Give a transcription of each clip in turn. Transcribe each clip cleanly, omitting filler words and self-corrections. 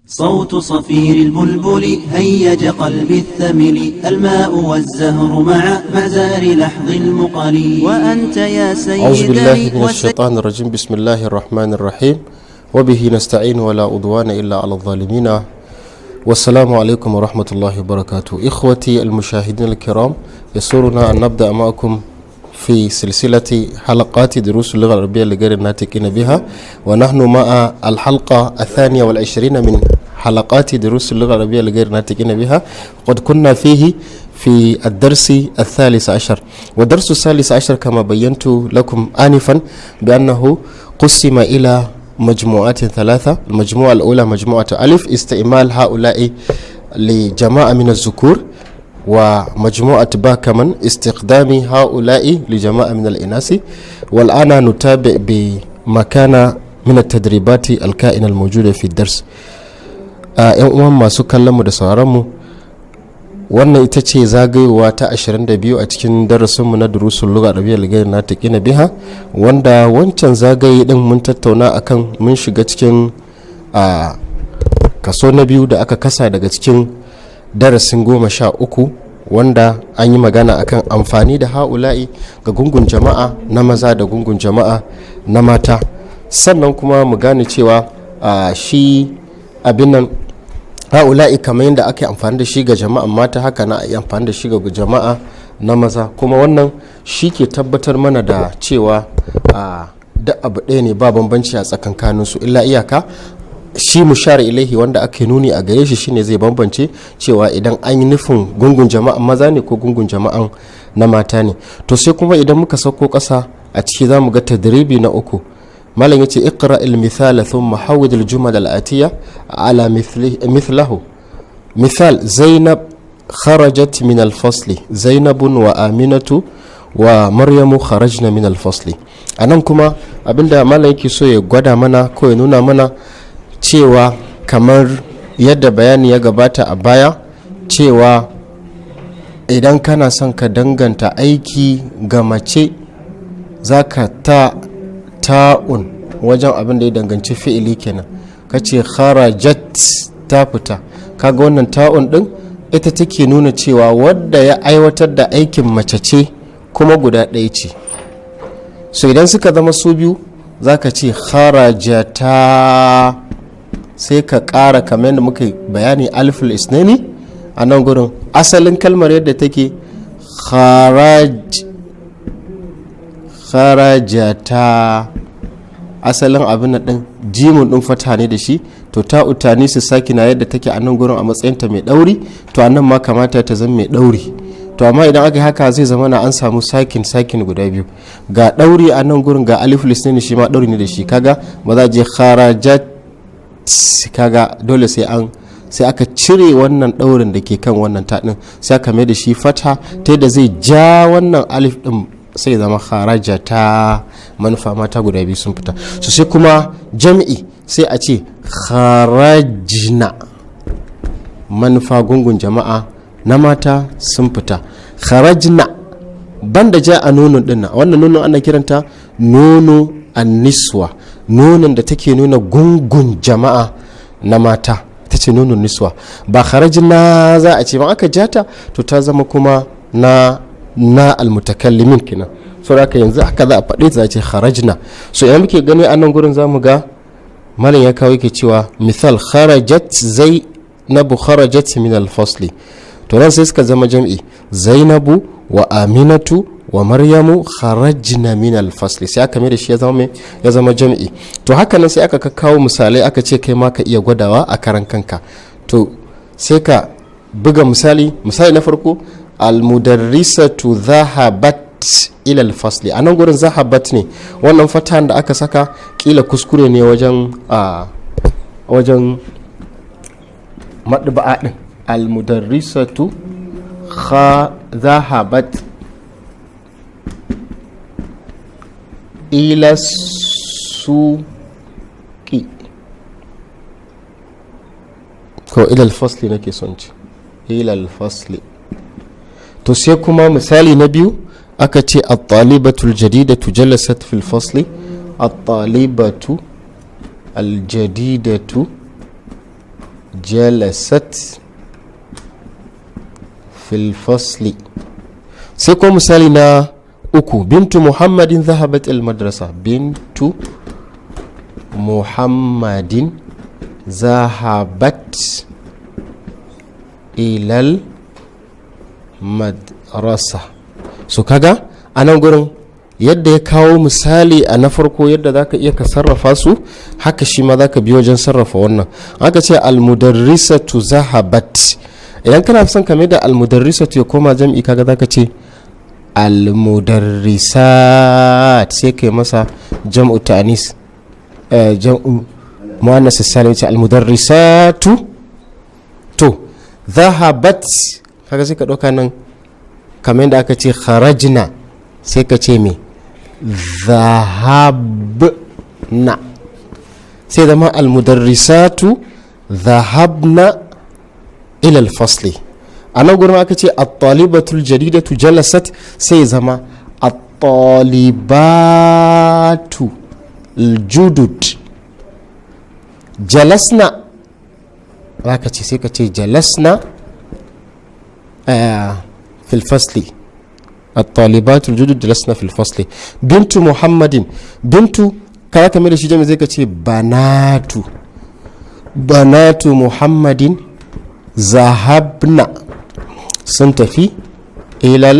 صوت صفير البلبل هيج قلبي الثمل الماء والزهر مع مزار لحظ المقل وأنت يا سيدي أعوذ بالله من الشيطان الرجيم بسم الله الرحمن الرحيم وبه نستعين ولا عدوان إلا على الظالمين والسلام عليكم ورحمة الله وبركاته. إخوتي المشاهدين الكرام، يسرنا أن نبدأ معكم في سلسلة حلقات دروس اللغة العربية لغير الناطقين بها، ونحن مع الحلقة 22 من حلقات دروس اللغة العربية لغير الناطقين بها. قد كنا فيه في الدرس 13، والدرس 13 كما بينت لكم آنفا بأنه قسم إلى مجموعات ثلاثة. المجموعة الأولى مجموعة ألف، استعمال هؤلاء لجماعة من الذكور، ومجموعة باء كمان استخدام هؤلاء لجماعة من الإناث. والآن نتابع بما كان من التدريبات الكائنة الموجودة في الدرس. يوم ما سكلموا دسارمو wannan ita ce zagayowa ta 22 a cikin darasinmu na durusun lugha arabiyya ligayar natiqina biha, wanda wancan zagaye din mun tattauna akan mun shiga cikin kaso na biyu da aka kasa daga cikin darasin 13, wanda an yi magana akan amfani da ha'ula'i ga gungun jama'a na maza da gungun jama'a na mata. Sannan kuma mu gane cewa shi abin nan ha'ula'i kamar yadda aka yi amfani da shi ga jama'a mata, haka na yi amfani da shi ga jama'a na maza, kuma wannan shi ke tabbatar mana da cewa da abu ɗaya ne, ba bambanci a tsakankaninsu, illa iyaka shi mushari ilaihi wanda ake nuni a gare shi shine zai bambance cewa idan an yi nufin gungun jama'an maza ne ko gungun jama'an na mata ne. To sai kuma idan muka sauko ƙasa a ciki za mu ga tadribi na uku. malam yace iqra al mithala thumma hawwid al jumal al atiya ala mithlahu. misal zainab kharajat min al fasli, zainabun wa aminatu wa maryamu kharajna min al fasli. anan kuma abinda malam yake so ya gwada mana ko ya nuna mana cewa kamar yadda bayani ya gabata a baya, cewa idan kana son ka danganta aiki ga mace zaka ta'un wajen abin da ya danganci fi'ili kenan, kace kharajat ta fita, kaga wannan ta'un din ita take nuna cewa wadda ya aiwatar da aikin mace ce kuma guda ɗaya ce. so idan suka zama su biyu zaka ce kharajata, sai ka ƙara kamar yadda muka bayani aliful isnani a nan gurin. asalin kalmar yadda take kharajata, asalin abin din jimun din fata ne da shi, to ta utani su sakina yadda take a nan gurin a matsayinta mai ɗauri, to a nan ma kamata ta zama mai ɗauri. to amma idan aka yi haka zai zama na an samu sakin guda biyu, ga ɗauri a nan gurin ga aliful isnani shi ma ɗauri ne da shi, kaga ba za a je kharajat, kaga dole sai aka cire wannan daurin da ke kan wannan ta din, sai aka mai da shi fata ta yadda zai ja wannan alif din sai zama kharajata, manufa mata guda biyu sun fita. so sai kuma jam'i sai a ce kharajna, manufa gungun jama'a na mata sun fita. kharajna banda ja a nunun din, wannan nunun ana kiranta nunu an-niswa, nunin da take nuna gungun jama'a na mata, ta ce nunun niswa. ba kharajna za a ce ba, aka jata to ta zama kuma na almutakallimin kenan. so haka yanzu haka za a faɗi za a ce kharajna. so idan muke gani a nan gurin zamu ga malam ya kawo yake cewa misal kharajat zainabu kharajat min al-fasli, to nan sai suka zama jam'i, zainabu wa aminatu wa maryamu kharajna min al-fasli, sai aka mai da shi ya zama jam'i. to haka nan sai aka kawo misalai, aka ce kai ma ka iya gwadawa a karan kanka. to sai ka buga misali na farko, al-mudarrisatu dhahabat ila al-fasli. a nan gurin zahabat ne, wannan fatan da aka saka kila kuskure ne wajen madba'a din. al-mudarrisatu dhahabat ila suqi, ko ila al-fasli nake son ci, ila al-fasli. to sai kuma misali na biyu aka ce at-talibatu al-jadidatu jalasat fi al-fasli, at-talibatu al-jadidatu jalasat fil fasli. sai ko misali na uku, bintu muhammadin zahabat il madrasa. bintu muhammadin zahabat ilal madrasa. so kaga a nan gurin yadda ya kawo misali a na farko yadda za ka iya ka sarrafa su, haka shi ma za ka bi wajen sarrafa wannan. aka ce almudarrisatu zahabat, idan kana son kame da almudarrisatu ya koma jam'i, kaga za ka ce almudarrisat, sai kai masa jam'u ta'anis, jam'u muannas salim, ce almudarrisatu. to zahabat kaga sai ka ɗauka nan kamar da aka ce kharajna, sai ka ce me zahabna, sai zama almudarrisatu zahabna ila alfasli. a nan gurin aka ce at-talibatul jadidatu jalasat, sai zama at-talibatu aljudud jalasna, zaka ce sai ka ce jalasna fil fasli. الطالبات الجدد جلسنا في الفصل. بنت محمد، بنت كذا كمل شيء جميل زي كتير بنات، بنات محمد ذهبنا سنتفي إلى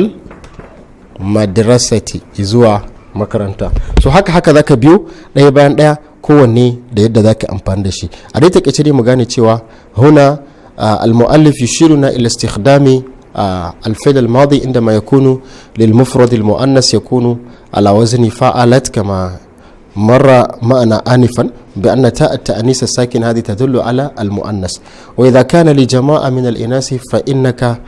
المدرسة إزوا makaranta. so haka zaka biyo ɗaya bayan ɗaya kowanne da yadda zaka amfani da shi. a dai take dai mu gane cewa huna al-muallif yushiruna ila istikhdami الفعل الماضي عندما يكون للمفرد المؤنث يكون على وزن فعلت، كما مر معنا آنفا بأن تاء التأنيث الساكن هذه تدل على المؤنث. وإذا كان لجماعة من الإناث فإنك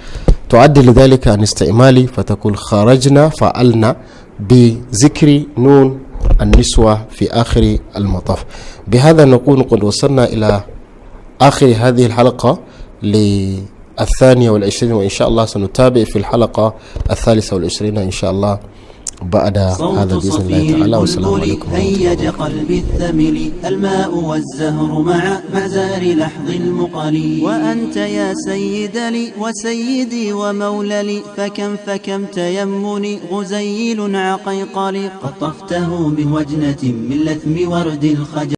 تعدل ذلك عن استعمالي فتقول خرجنا فعلنا بذكر نون النسوة في آخر المطاف. بهذا نكون قد وصلنا إلى آخر هذه الحلقة الثانية والعشرين، وإن شاء الله سنتابع في الحلقة الثالثة والعشرين إن شاء الله بعد هذا بإذن الله تعالى. والسلام عليكم. هيج قلبي الثمل الماء والزهر مع مزار لحظ المقل. وأنت يا سيد لي وسيدي ومولى لي، فكم تيمني غزيل عقيقلي، قطفته بوجنة من لثم ورد الخجل.